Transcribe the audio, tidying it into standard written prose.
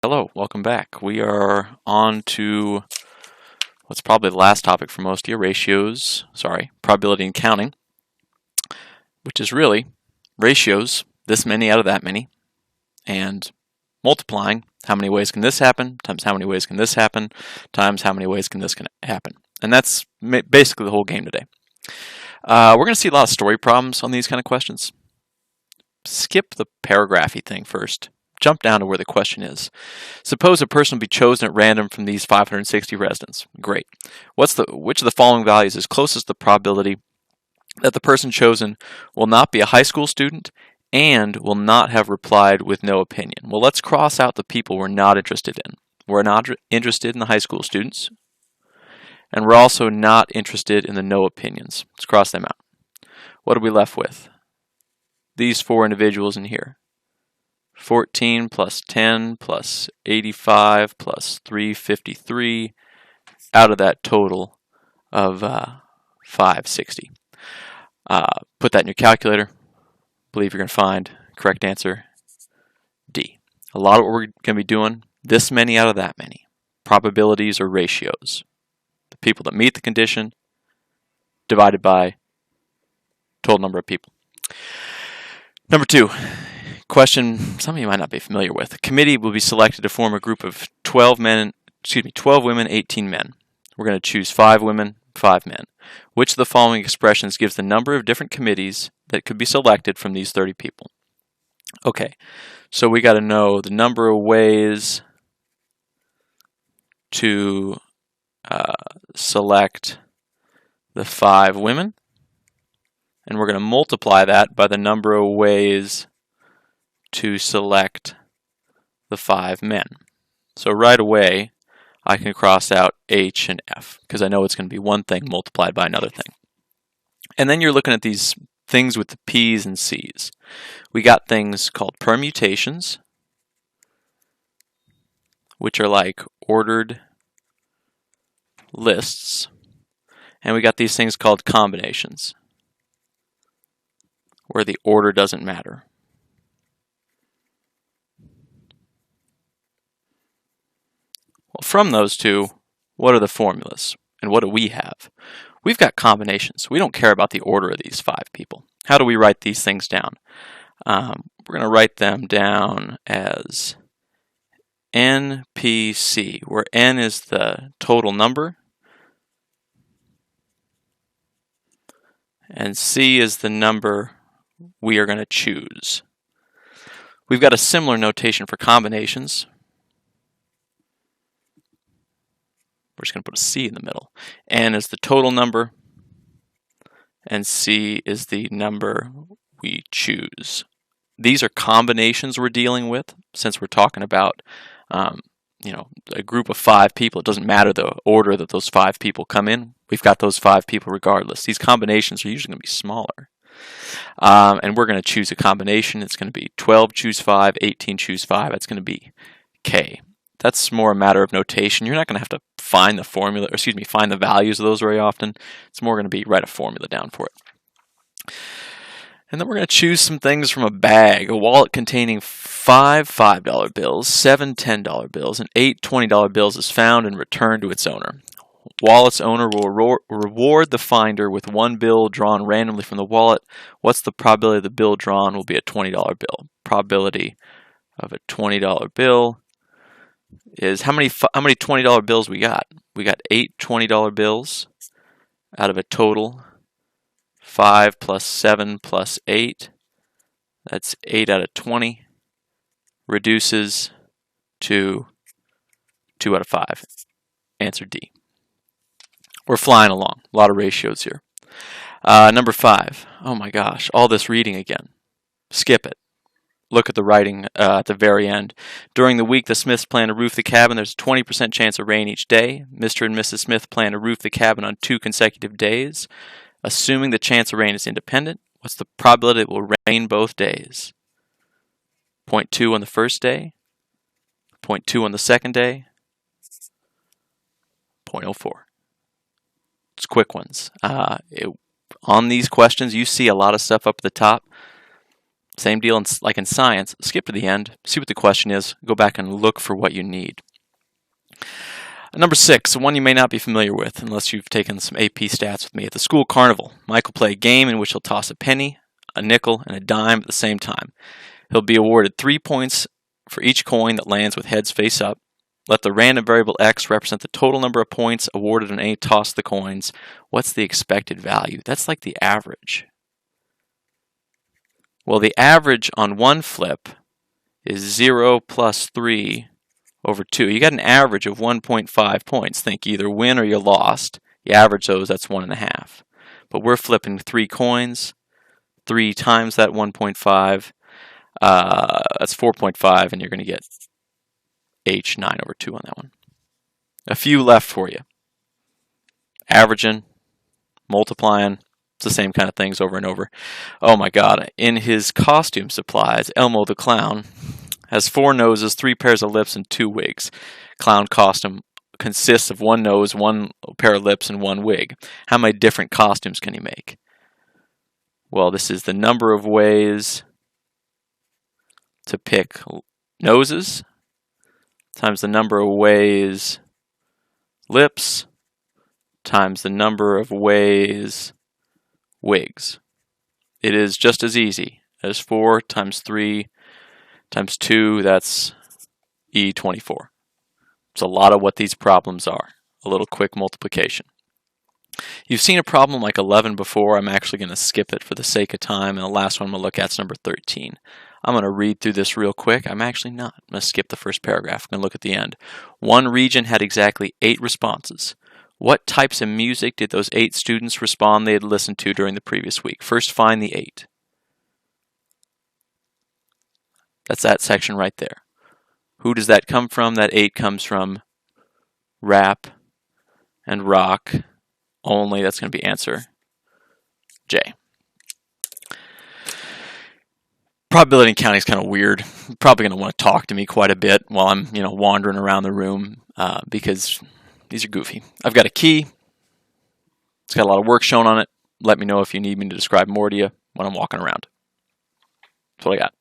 Hello, welcome back. We are on to what's probably the last topic for most of you, probability and counting, which is really ratios, this many out of that many, and multiplying how many ways can this happen, times how many ways can this happen, times how many ways can this happen. And that's basically the whole game today. We're going to see a lot of story problems on these kind of questions. Skip the paragraphy thing first. Jump down to where the question is. Suppose a person will be chosen at random from these 560 residents. Great. Which of the following values is closest to the probability that the person chosen will not be a high school student and will not have replied with no opinion? Well, let's cross out the people we're not interested in. We're not interested in the high school students, and we're also not interested in the no opinions. Let's cross them out. What are we left with? These four individuals in here. 14 plus 10 plus 85 plus 353 out of that total of 560. Put that in your calculator. Believe you're going to find correct answer D. A lot of what we're going to be doing, this many out of that many. Probabilities or ratios. The people that meet the condition divided by total number of people. Number 2. Question some of you might not be familiar with. A committee will be selected to form a group of 12 women, 18 men. We're going to choose 5 women, 5 men. Which of the following expressions gives the number of different committees that could be selected from these 30 people? Okay, so we got to know the number of ways to select the 5 women, and we're going to multiply that by the number of ways to select the 5 men. So right away, I can cross out H and F because I know it's going to be one thing multiplied by another thing. And then you're looking at these things with the P's and C's. We got things called permutations, which are like ordered lists. And we got these things called combinations, where the order doesn't matter. Well, from those two, what are the formulas? And what do we have? We've got combinations. We don't care about the order of these 5 people. How do we write these things down? We're going to write them down as NPC, where N is the total number, and C is the number we are going to choose. We've got a similar notation for combinations. We're just going to put a C in the middle. N is the total number, and C is the number we choose. These are combinations we're dealing with. Since we're talking about a group of 5 people, it doesn't matter the order that those 5 people come in. We've got those 5 people regardless. These combinations are usually going to be smaller. And we're going to choose a combination. It's going to be 12 choose 5, 18 choose 5. It's going to be K. That's more a matter of notation. You're not going to have to find find the values of those very often. It's more going to be write a formula down for it. And then we're going to choose some things from a bag. A wallet containing 5 $5 bills, 7 $10 bills, and 8 $20 bills is found and returned to its owner. Wallet's owner will reward the finder with 1 bill drawn randomly from the wallet. What's the probability the bill drawn will be a $20 bill? Probability of a $20 bill is how many $20 bills we got? We got 8 $20 bills out of a total 5 plus 7 plus 8. That's 8 out of 20. Reduces to 2 out of 5. Answer D. We're flying along. A lot of ratios here. Number 5. Oh my gosh, all this reading again. Skip it. Look at the writing at the very end. During the week, the Smiths plan to roof the cabin. There's a 20% chance of rain each day. Mr. and Mrs. Smith plan to roof the cabin on 2 consecutive days. Assuming the chance of rain is independent, what's the probability it will rain both days? 0.2 on the first day, 0.2 on the second day, 0.04. It's quick ones. On these questions, you see a lot of stuff up at the top. Same deal like in science. Skip to the end, see what the question is, go back and look for what you need. Number 6, one you may not be familiar with unless you've taken some AP stats with me. At the school carnival, Mike will play a game in which he'll toss a penny, a nickel, and a dime at the same time. He'll be awarded 3 points for each coin that lands with heads face up. Let the random variable x represent the total number of points awarded on any toss of the coins. What's the expected value? That's like the average. Well, the average on one flip is 0 plus 3 over 2. You got an average of 1.5 points. Think either win or you lost. You average those, that's 1.5. But we're flipping 3 coins, 3 times that 1.5. That's 4.5, and you're going to get H 9 over 2 on that one. A few left for you. Averaging, multiplying, it's the same kind of things over and over. Oh my God, in his costume supplies, Elmo the Clown has 4 noses, 3 pairs of lips, and 2 wigs. Clown costume consists of 1 nose, 1 pair of lips, and 1 wig. How many different costumes can he make? Well, this is the number of ways to pick noses times the number of ways lips times the number of ways wigs. It is just as easy as 4 times 3 times 2, that's E24. It's a lot of what these problems are. A little quick multiplication. You've seen a problem like 11 before. I'm actually going to skip it for the sake of time, and the last one I'm going to look at is number 13. I'm going to read through this real quick. I'm actually not. I'm going to skip the first paragraph. I'm going to look at the end. One region had exactly 8 responses. What types of music did those 8 students respond they had listened to during the previous week? First, find the 8. That's that section right there. Who does that come from? That 8 comes from rap and rock only. That's going to be answer J. Probability and counting is kind of weird. You're probably going to want to talk to me quite a bit while I'm, wandering around the room because these are goofy. I've got a key. It's got a lot of work shown on it. Let me know if you need me to describe more to you when I'm walking around. That's what I got.